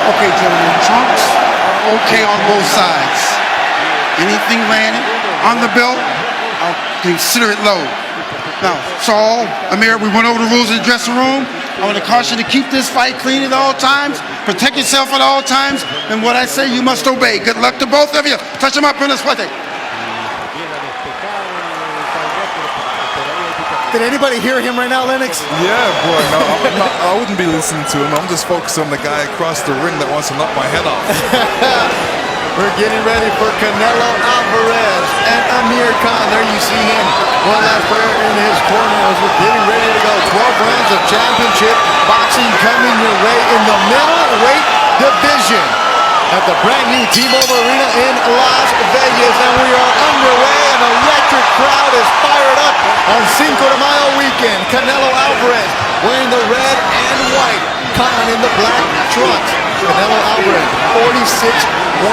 Okay, gentlemen, trunks are okay on both sides. Anything landing on the belt, I'll consider it low. Now, Saul, Amir, we went over the rules in the dressing room. I want to caution you to keep this fight clean at all times, protect yourself at all times, and what I say you must obey. Good luck to both of you. Touch them up in this fight. Did anybody hear him right now, Lennox? Yeah, boy. No, I wouldn't be listening to him. I'm just focused on the guy across the ring that wants to knock my head off. We're getting ready for Canelo Alvarez and Amir Khan. There you see him. One last player in his corner as we're getting ready to go. 12 rounds of championship boxing coming your way in the middleweight division at the brand new T-Mobile Arena in Las Vegas. And we are underway. An electric crowd is fired up on Cinco de Mayo weekend. Canelo Alvarez wearing the red and white. Khan in the black trunks. Canelo Alvarez 46-1-1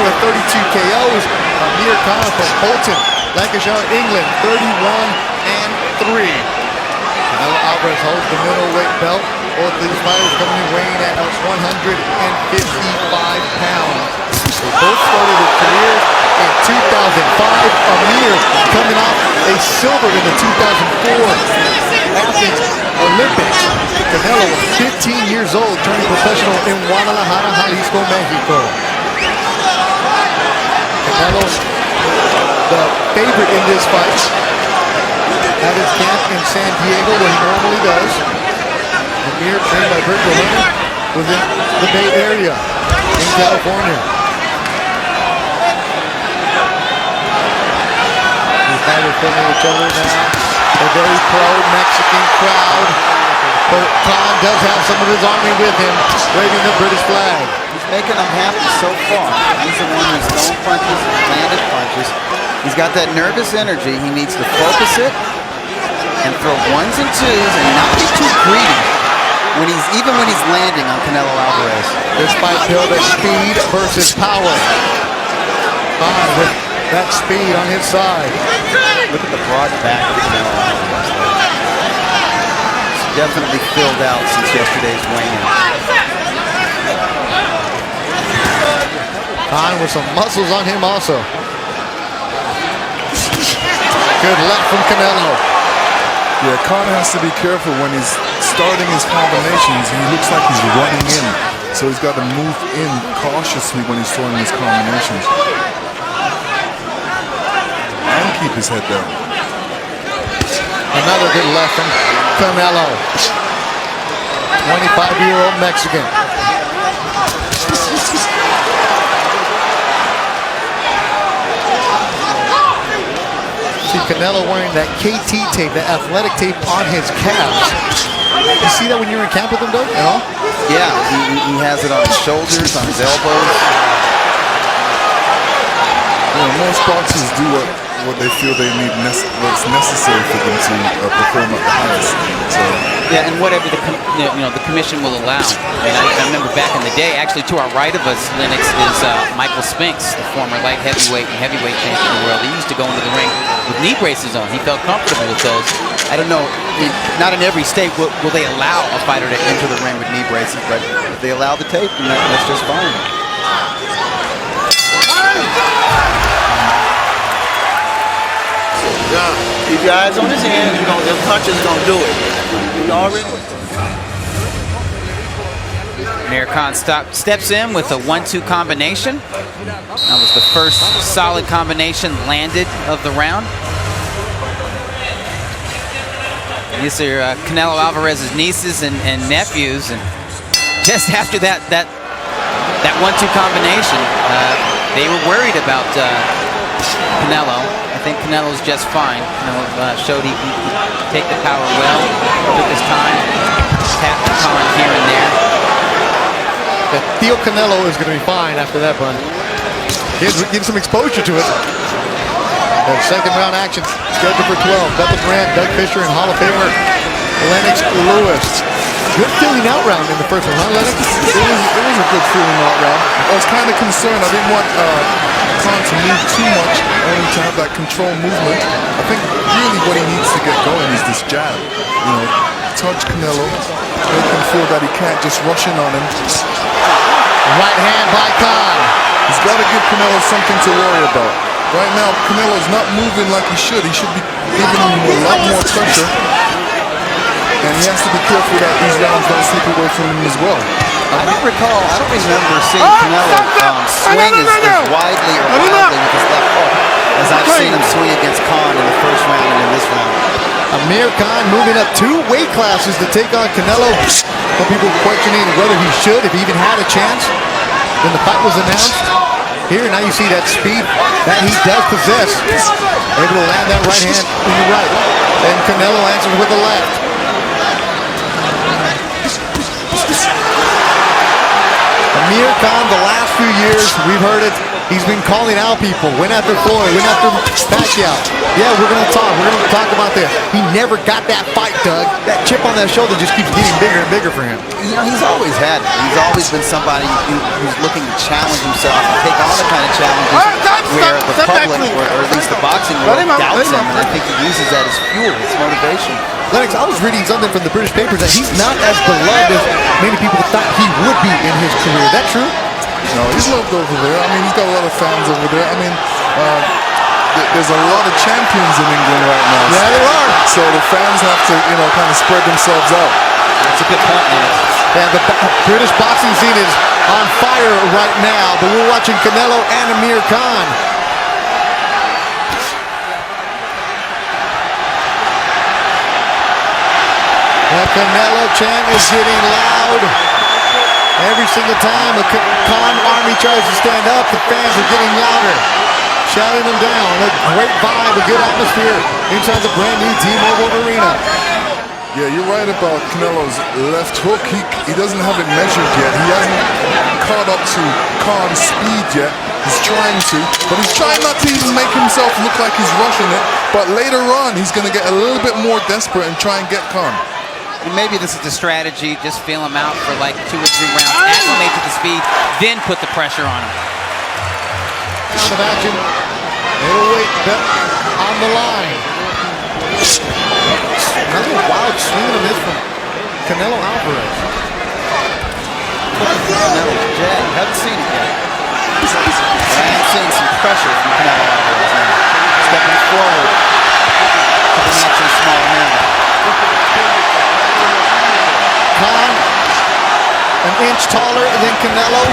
with 32 KOs. Amir Khan from Bolton, Lancashire, England, 31-3. Canelo Alvarez holds the middleweight belt. Both of these fighters coming in weighing at 155 pounds. They both started their careers in 2005. Amir coming off a silver in the 2004 Athens Olympics. Canelo was 15 years old, turning professional in Guadalajara, Jalisco, Mexico. Canelo, the favorite in this fight, at his camp in San Diego, where he normally does. Amir, trained by Virgil Hunter, was in the Bay Area in California. These guys are filming each other now. A very pro-Mexican crowd. But Khan does have some of his army with him, waving the British flag. He's making them happy so far. He's the one who's thrown punches, landed punches. He's got that nervous energy. He needs to focus it and throw ones and twos and not be too greedy even when he's landing on Canelo Alvarez. This fight billed as speed versus power. Khan with that speed on his side. Look at the broad back of Canelo Alvarez. It's definitely filled out since yesterday's weigh-in. Khan with some muscles on him also. Good left from Canelo. Yeah, Khan has to be careful when he's starting his combinations. He looks like he's running in, so he's got to move in cautiously when he's throwing his combinations. And keep his head down. Another good left from Canelo. 25-year-old Mexican. See Canelo wearing that KT tape, that athletic tape on his calves. You see that when you're in camp with him, Doug, at all? Yeah, he has it on his shoulders, on his elbows. You know, most boxers do what they feel they need, what's necessary for them to perform at the highest. So. Yeah, and whatever the commission will allow. I remember back in the day, actually to our right of us, Lennox, is Michael Spinks, the former light heavyweight and heavyweight champion of the world. He used to go into the ring with knee braces on. He felt comfortable with those. I don't know, not in every state will they allow a fighter to enter the ring with knee braces, but if they allow the tape, then that's just fine. Keep your eyes on his hands. Them punches gonna do it. You already. Amir Khan steps in with a 1-2 combination. That was the first solid combination landed of the round. These are Canelo Alvarez's nieces and nephews, and just after that 1-2 combination, they were worried about Canelo. I think Canelo's just fine. Canelo showed he can take the power well, took his time, tapped the Khan here and there. But Theo Canelo is going to be fine after that run. He's getting some exposure to it. The second round action scheduled for 12. Bethel Grant, Doug Fisher, and Hall of Famer Lennox Lewis. Good feeling out round in the first one, huh, Lennox? It was a good feeling out round. I was kind of concerned. I didn't want Khan to move too much, only to have that control movement. I think really what he needs to get going is this jab. touch Canelo, make him feel that he can't just rush in on him. Right hand by Khan. He's got to give Canelo something to worry about. Right now, Canelo's not moving like he should. He should be giving him a lot more pressure. And he has to be careful that these rounds don't slip away from him as well. I don't remember seeing Canelo swing as widely or wildly with his left hook as I've seen him swing against Khan in the first round and in this round. Amir Khan moving up 2 weight classes to take on Canelo. Some people questioning whether he should, if he even had a chance when the fight was announced. Here, now you see that speed that he does possess. Able to land that right hand in the right. And Canelo answers with the left. Amir Khan, the last few years, we've heard it, he's been calling out people. Win after Floyd, win after Pacquiao. Yeah, we're going to talk about this. He never got that fight, Doug. That chip on that shoulder just keeps getting bigger and bigger for him. You know, he's always had it. He's always been somebody who's looking to challenge himself and take on the kind of challenges where the public, or at least the boxing world, doubts him. And I think he uses that as fuel, as motivation. Lennox, I was reading something from the British papers that he's not as beloved as many people thought he would be in his career. Is that true? No, he's loved over there. I mean, he's got a lot of fans over there. I mean, there's a lot of champions in England right now. Yeah, there are. So the fans have to, kind of spread themselves out. That's a good point, man. Yeah, the British boxing scene is on fire right now, but we're watching Canelo and Amir Khan. The Canelo chant is getting loud. Every single time a Khan army tries to stand up, the fans are getting louder, shouting them down. A great vibe, a good atmosphere inside the brand new T-Mobile Arena. Yeah, you're right about Canelo's left hook. He doesn't have it measured yet. He hasn't caught up to Khan's speed yet. He's trying to, but he's trying not to even make himself look like he's rushing it. But later on, he's going to get a little bit more desperate and try and get Khan. And maybe this is the strategy, just feel him out for like 2 or 3 rounds, acclimate to the speed, then put the pressure on him. Round of action. Middleweight bet on the line. Another wild swing and a miss from Canelo Alvarez. Canelo's jab, haven't seen it yet. I am seeing some pressure from Canelo Alvarez now. Stepping forward to the naturally small man. Khan, an inch taller than Canelo.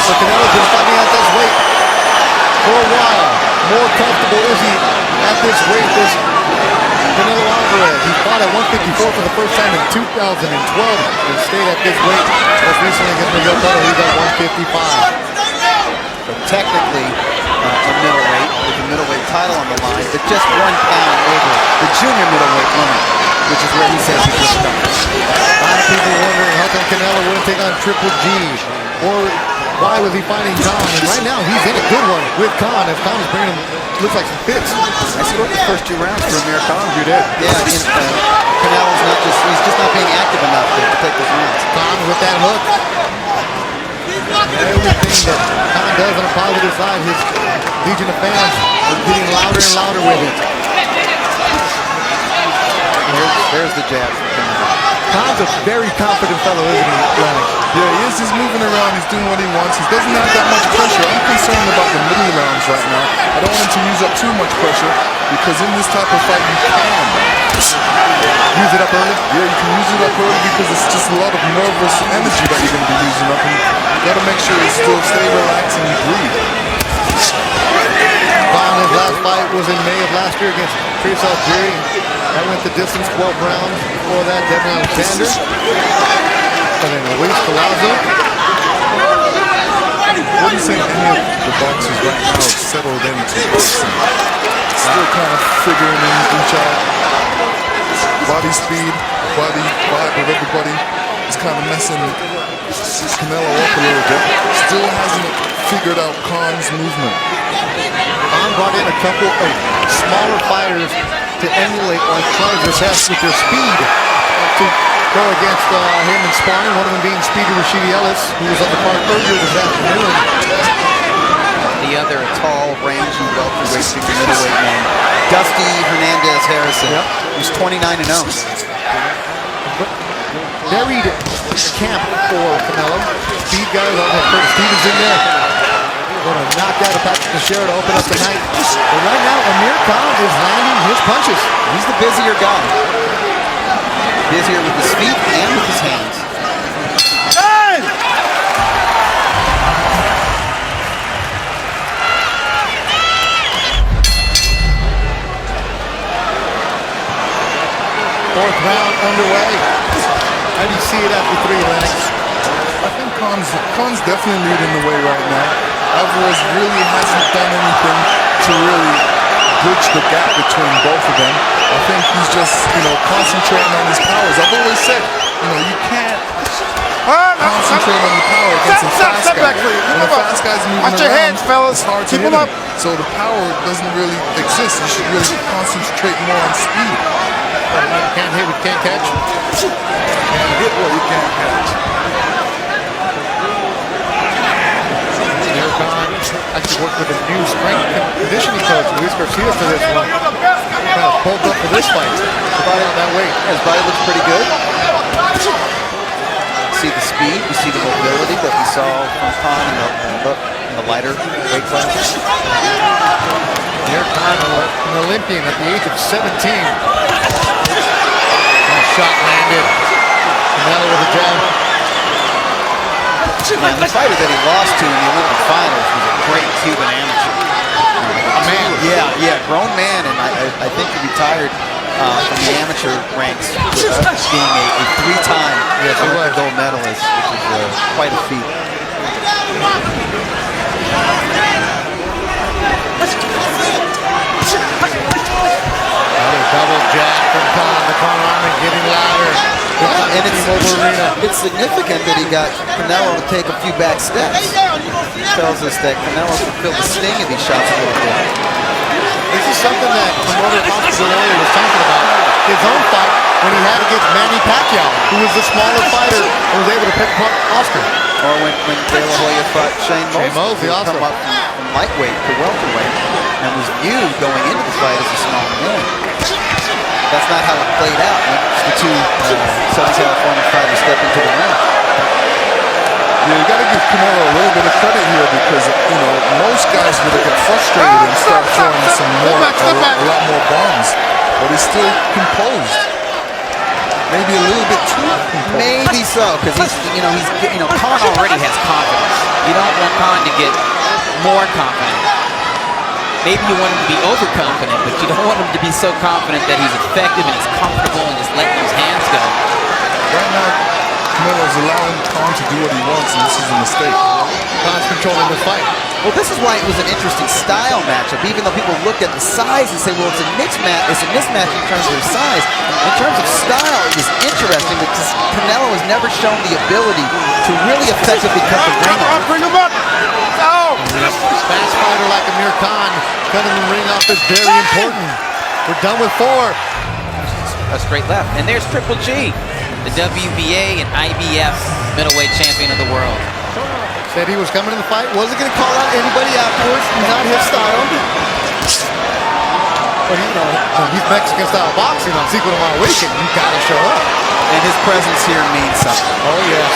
So Canelo's been fighting at this weight for a while. More comfortable is he at this weight, this Canelo Alvarez. He fought at 154 for the first time in 2012 and stayed at this weight. Most recently against Miguel Cotto, he's at 155. So technically a middleweight with the middleweight title on the line, but just 1 pound over the junior middleweight limit, which is where he says he just comes. A lot of people wondering how come Canelo wouldn't take on Triple G, or why was he fighting Khan? And right now he's in a good one with Khan, as Khan is bringing him, looks like some fits. I scored the first 2 rounds for Amir Khan. You did. Yeah, Canelo's he's just not being active enough to take those rounds. Khan with that hook. Everything that Khan does on a positive side, his legion of fans are getting louder and louder with it. There's the jab from Canelo. Khan's a very confident fellow, isn't he, Lennox? Yeah, he is. He's moving around. He's doing what he wants. He doesn't have that much pressure. I'm concerned about the middle rounds right now. I don't want him to use up too much pressure because in this type of fight, you can Use it up early? Yeah, you can use it up early because it's just a lot of nervous energy that you're going to be using up. And you got to make sure you still stay relaxed and you breathe. Khan, his last fight was in May of last year against Chris Algieri. That went the distance, 12 rounds. Before that, Devin Alexander. And then Luis Collazo. What do you think any of the boxers right now have settled into boxing? Still kind of figuring in each out. Body speed, body vibe of everybody is kind of messing Canelo up a little bit. Still hasn't figured out Khan's movement. Khan brought in a couple of smaller fighters to emulate or try their best with their speed to go against him in sparring. One of them being Speedy Rashidi Ellis, who was on the card earlier this afternoon. The other tall, rangy welterweight super middleweight man, Dusty Hernandez Harrison, Yep. who's 29-0. carried camp for Canelo. Speed guys, Curtis Stevens in there. Going to knock out a Patrick Teixeira to open up the night. But right now, Amir Khan is landing his punches. He's the busier guy. Busier with his feet and with his hands. Fourth round underway. How do you see it after 3, Lennox? I think Khan's definitely leading the way right now. Alvarez really hasn't done anything to really bridge the gap between both of them. I think he's just, concentrating on his powers. I've always said, you can't concentrate on the power against a fast guy. When the fast guy's moving Watch your around, hands, fellas. it's hard to Keep hit them him. up. So the power doesn't really exist. You should really concentrate more on speed. Can't hit what you can't catch. Can't hit what you can't catch. Amir Khan actually worked with a new strength and conditioning coach, Luis Garcia, for this one. Kind of pulled up for this fight. Body on that weight. His body looks pretty good. See the speed, you see the mobility that we saw from Khan in the lighter weight class. Amir Khan, an Olympian at the age of 17. Shot landed. Canelo with a jab. And the fighter that he lost to in the Olympic finals was a great Cuban amateur. A man. Yeah, grown man, and I think he retired from the amateur ranks with being a 3-time Olympic gold medalist, which is quite a feat. Another double jab from Khan. The Khan army getting louder. And it's significant that he got Canelo to take a few back steps. It tells us that Canelo can feel the sting of these shots a little bit. This is something that promoter Oscar was talking about. His own fight when he had against Manny Pacquiao, who was the smaller fighter and was able to pick apart Oscar. Or when De La Hoya fought Shane Mosley also. come up from lightweight to welterweight and was viewed going into the fight as a small man. That's not how it played out when the two Southern California fighters stepped into the ring. Yeah, you got to give Canelo a little bit of credit here because, most guys would have get frustrated and start throwing a lot more bombs. But he's still composed. Maybe a little bit too composed. Maybe so, because Khan already has confidence. You don't want Khan to get more confident. Maybe you want him to be overconfident, but you don't want him to be so confident that he's effective and he's comfortable and just letting his hands go. Right now, Canelo's allowing Khan to do what he wants, and this is a mistake. Khan's controlling the fight. Well, this is why it was an interesting style matchup, even though people look at the size and say, well, it's a mismatch in terms of size. In terms of style, it was interesting because Canelo has never shown the ability to really effectively cut the ring off. Bring him up. Oh! Fast fighter like Amir Khan cutting the ring off is very important. We're done with 4. A straight left. And there's Triple G, the WBA and IBF middleweight champion of the world. Said he was coming in the fight, wasn't going to call out anybody afterwards, not his style. But he's Mexican style boxing on Cinco de Mayo weekend. You got to show up. And his presence here means something. Oh yes.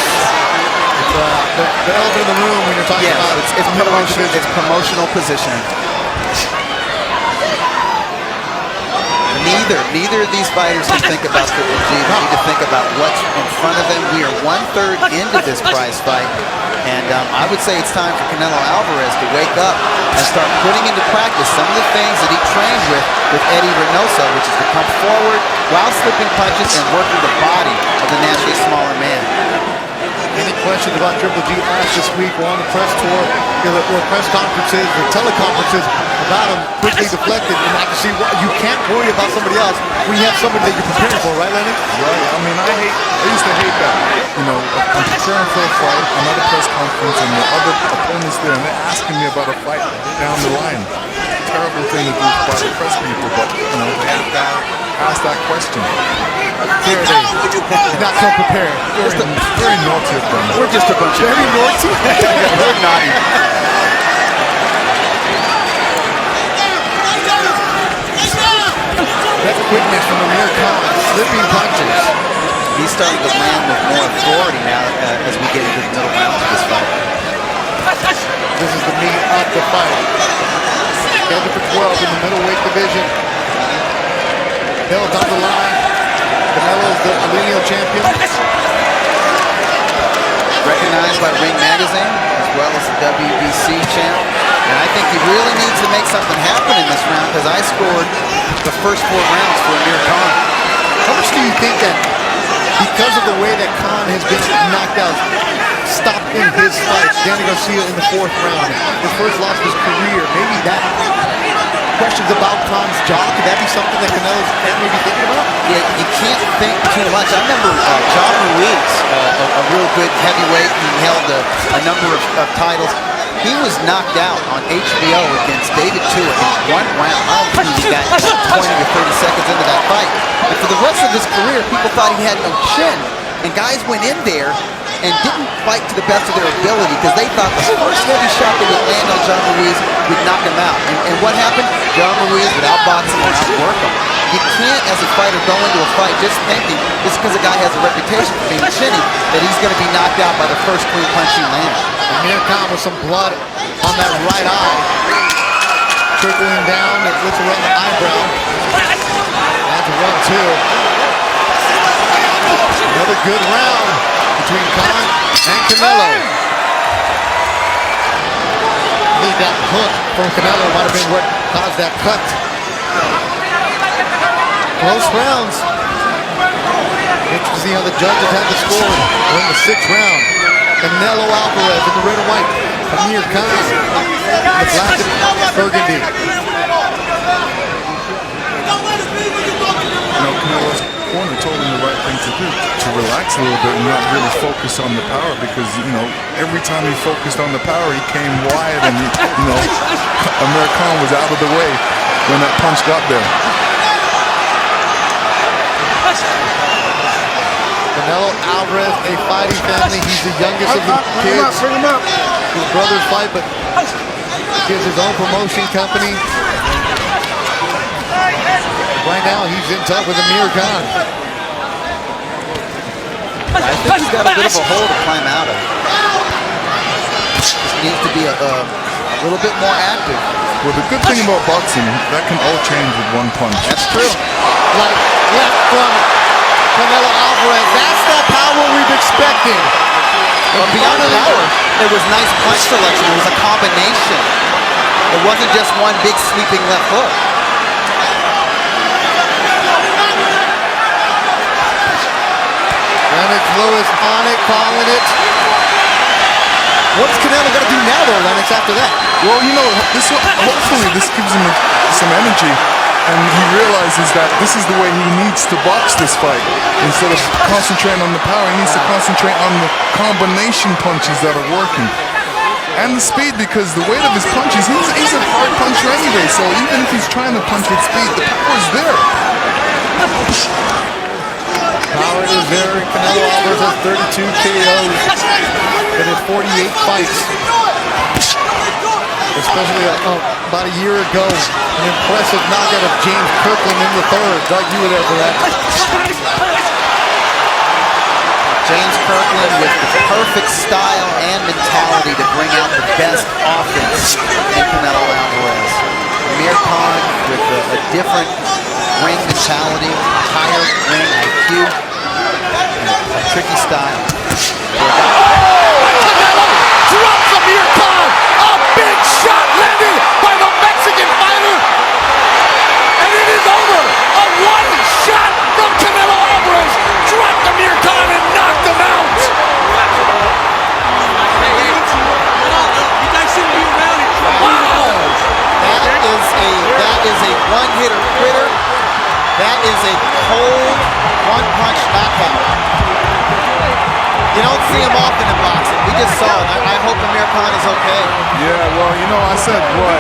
It's the elephant in the room when you're talking about it's promotional positioning. Neither of these fighters can think about Triple G. They need to think about what's in front of them. We are 1/3 into this prize fight. And I would say it's time for Canelo Alvarez to wake up and start putting into practice some of the things that he trained with Eddie Reynoso, which is to come forward while slipping punches and working the body of the naturally smaller man. Any questions about Triple G asked this week? We're on the press tour. There were press conferences or teleconferences about him quickly deflected. And I can see why you can't worry about somebody else when you have somebody that you're preparing for, right, Lenny? Right. I mean, I used to hate that. I'm preparing for a fight, I'm at a press conference, and the other opponents there, and they're asking me about a fight down the line. Terrible thing to do by the press people, but they have to ask that question. There it is. Not so prepared. Very naughty of them. We're just a bunch of Very naughty. we're naughty. That quickness from Amir Khan, slipping punches. He he's starting to land with more authority now as we get into the middle rounds of this fight. This is the meat of the fight. Scheduled for 12 in the middleweight division. Belt on the line. Canelo is the lineal champion. Recognized by Ring Magazine as well as the WBC champ. And I think he really needs to make something happen in this round because I scored the first 4 rounds for Amir Khan. How much do you think that because of the way that Khan has been knocked out, stopped in his fight, Danny Garcia in the 4th round, his first loss of his career, maybe that questions about Khan's jaw, could that be something that Canelo's maybe thinking about? Yeah, you can't think too much. I remember John Ruiz, a real good heavyweight. He held a number of titles. He was knocked out on HBO against David Tua in 1 round. I don't think he got 20 to 30 seconds into that fight. And for the rest of his career, people thought he had no chin. And guys went in there and didn't fight to the best of their ability because they thought the first heavy shot that would land on John Ruiz would knock him out. And what happened? John Ruiz would outbox him and outwork him. You can't, as a fighter, go into a fight just thinking, just because a guy has a reputation for being chinny, that he's going to be knocked out by the first clean punch he lands. Amir Khan with some blood on that right eye. Trickling down, it looks around the eyebrow. That's a 1-2. Another good round between Khan and Canelo. I think that hook from Canelo might have been what caused that cut. Close rounds. Interesting to see how the judges had the score in the 6th round. Canelo Alvarez in the red and white. Amir Khan in the black and burgundy. Canelo's corner told him the right thing to do, to relax a little bit and not really focus on the power because, every time he focused on the power, he came wide and, Amir Khan was out of the way when that punch got there. Canelo Alvarez, a fighting family. He's the youngest of the kids. Bring him up. His brothers fight, but he has his own promotion company. Right now, he's in tough with Amir Khan. I think he's got a bit of a hole to climb out of. Just needs to be a little bit more active. Well, the good thing about boxing, that can all change with 1 punch. That's true. Like left from Canelo Alvarez. That's the power we've expected. But beyond the power, there was nice punch selection. It was a combination. It wasn't just one big sweeping left hook. Lennox Lewis on it, calling it. What's Canelo going to do now, though, Lennox, after that? Well, hopefully this gives him some energy, and he realizes that this is the way he needs to box this fight. Instead of concentrating on the power, he needs to concentrate on the combination punches that are working. And the speed, because the weight of his punches, he's a hard puncher anyway, so even if he's trying to punch with speed, the power is there. Power is there. Canelo Alvarez has 32 KOs in his 48 fights. Especially about a year ago, an impressive knockout of James Kirkland in the 3rd. Doug, you were there for that. James Kirkland with the perfect style and mentality to bring out the best offense in Canelo Alvarez. Amir Khan with a different ring mentality, higher ring IQ, and a tricky style. Canelo drops Amir Khan. A big shot landed by the Mexican fighter. And it is over. A one shot from Canelo Alvarez. Dropped Amir Khan and knocked him out. Wow. That is a one-hitter quitter. That is a cold one-punch knockout. You don't see him often in boxing. We just saw it. I hope Amir Khan is okay. Yeah, well, I said, boy,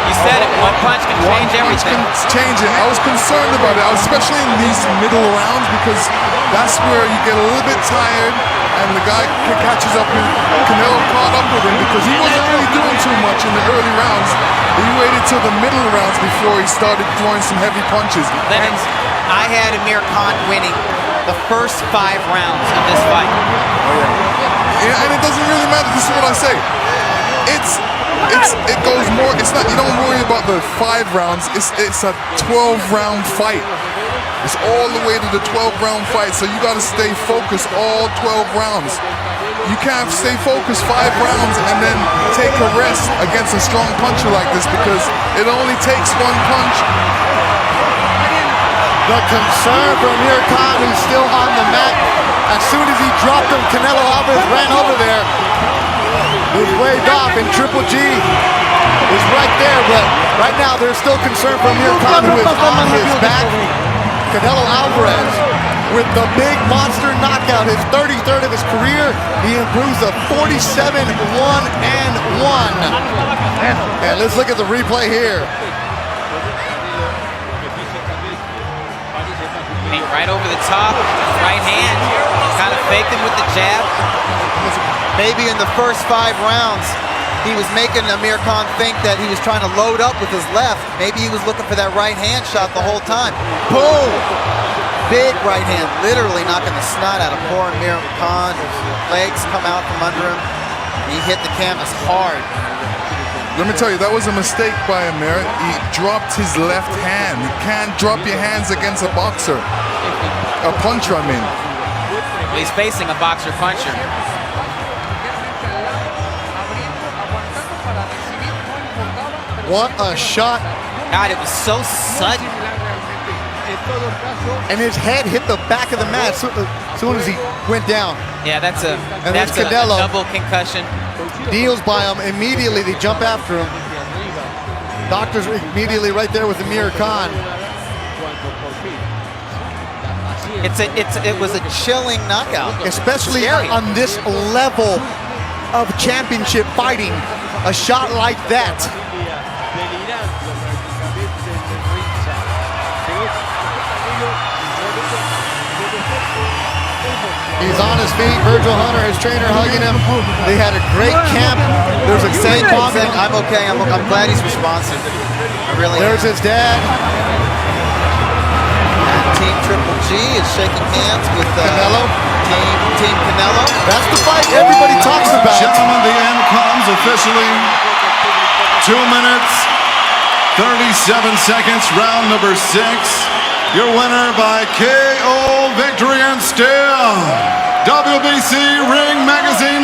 You said it. One punch can change everything. It's changing. I was concerned about it, especially in these middle rounds, because that's where you get a little bit tired, and the guy catches up with Canelo, caught up with him because he wasn't really doing too much in the early rounds. He waited till the middle rounds before he started throwing some heavy punches. Lennox, I had Amir Khan winning the first 5 rounds of this fight. Yeah, and it doesn't really matter. This is what I say. It goes more. It's not. You don't worry about the 5 rounds. It's a 12-round fight. It's all the way to the 12-round fight. So you got to stay focused all 12 rounds. You can't stay focused 5 rounds and then take a rest against a strong puncher like this, because it only takes 1 punch. The concern for Amir Khan, who's still on the mat. As soon as he dropped him, Canelo Alvarez ran over there. He was waved off, and Triple G is right there. But right now, there's still concern for Amir Khan, who is on his back. Canelo Alvarez with the big monster knockout, his 33rd of his career. He improves to 47-1-1. And let's look at the replay here. Right over the top, right hand, kind of faked him with the jab. Maybe in the first 5 rounds, he was making Amir Khan think that he was trying to load up with his left. Maybe he was looking for that right hand shot the whole time. Boom! Big right hand, literally knocking the snot out of poor Amir Khan. His legs come out from under him. He hit the canvas hard. Let me tell you, that was a mistake by Amir. He dropped his left hand. You can't drop your hands against a boxer. A puncher, I mean. Well, he's facing a boxer puncher. What a shot. God, it was so sudden. And his head hit the back of the mat as soon as he went down. Yeah, that's a Canelo. double concussion. Deals by him. Immediately they jump after him. Doctors immediately right there with Amir Khan. It was a chilling knockout. Especially Scary. on this level of championship fighting. A shot like that. He's on his feet. Virgil Hunter, his trainer, hugging him. They had a great camp. There's a Saying, great comment. I'm okay. I'm glad he's responsive. I really am. There's his dad. And Team Triple G is shaking hands with Canelo. Team Canelo. That's the fight everybody talks about. Gentlemen, the end comes officially. 2 minutes, 37 seconds, round number 6. Your winner by KO victory and still WBC Ring Magazine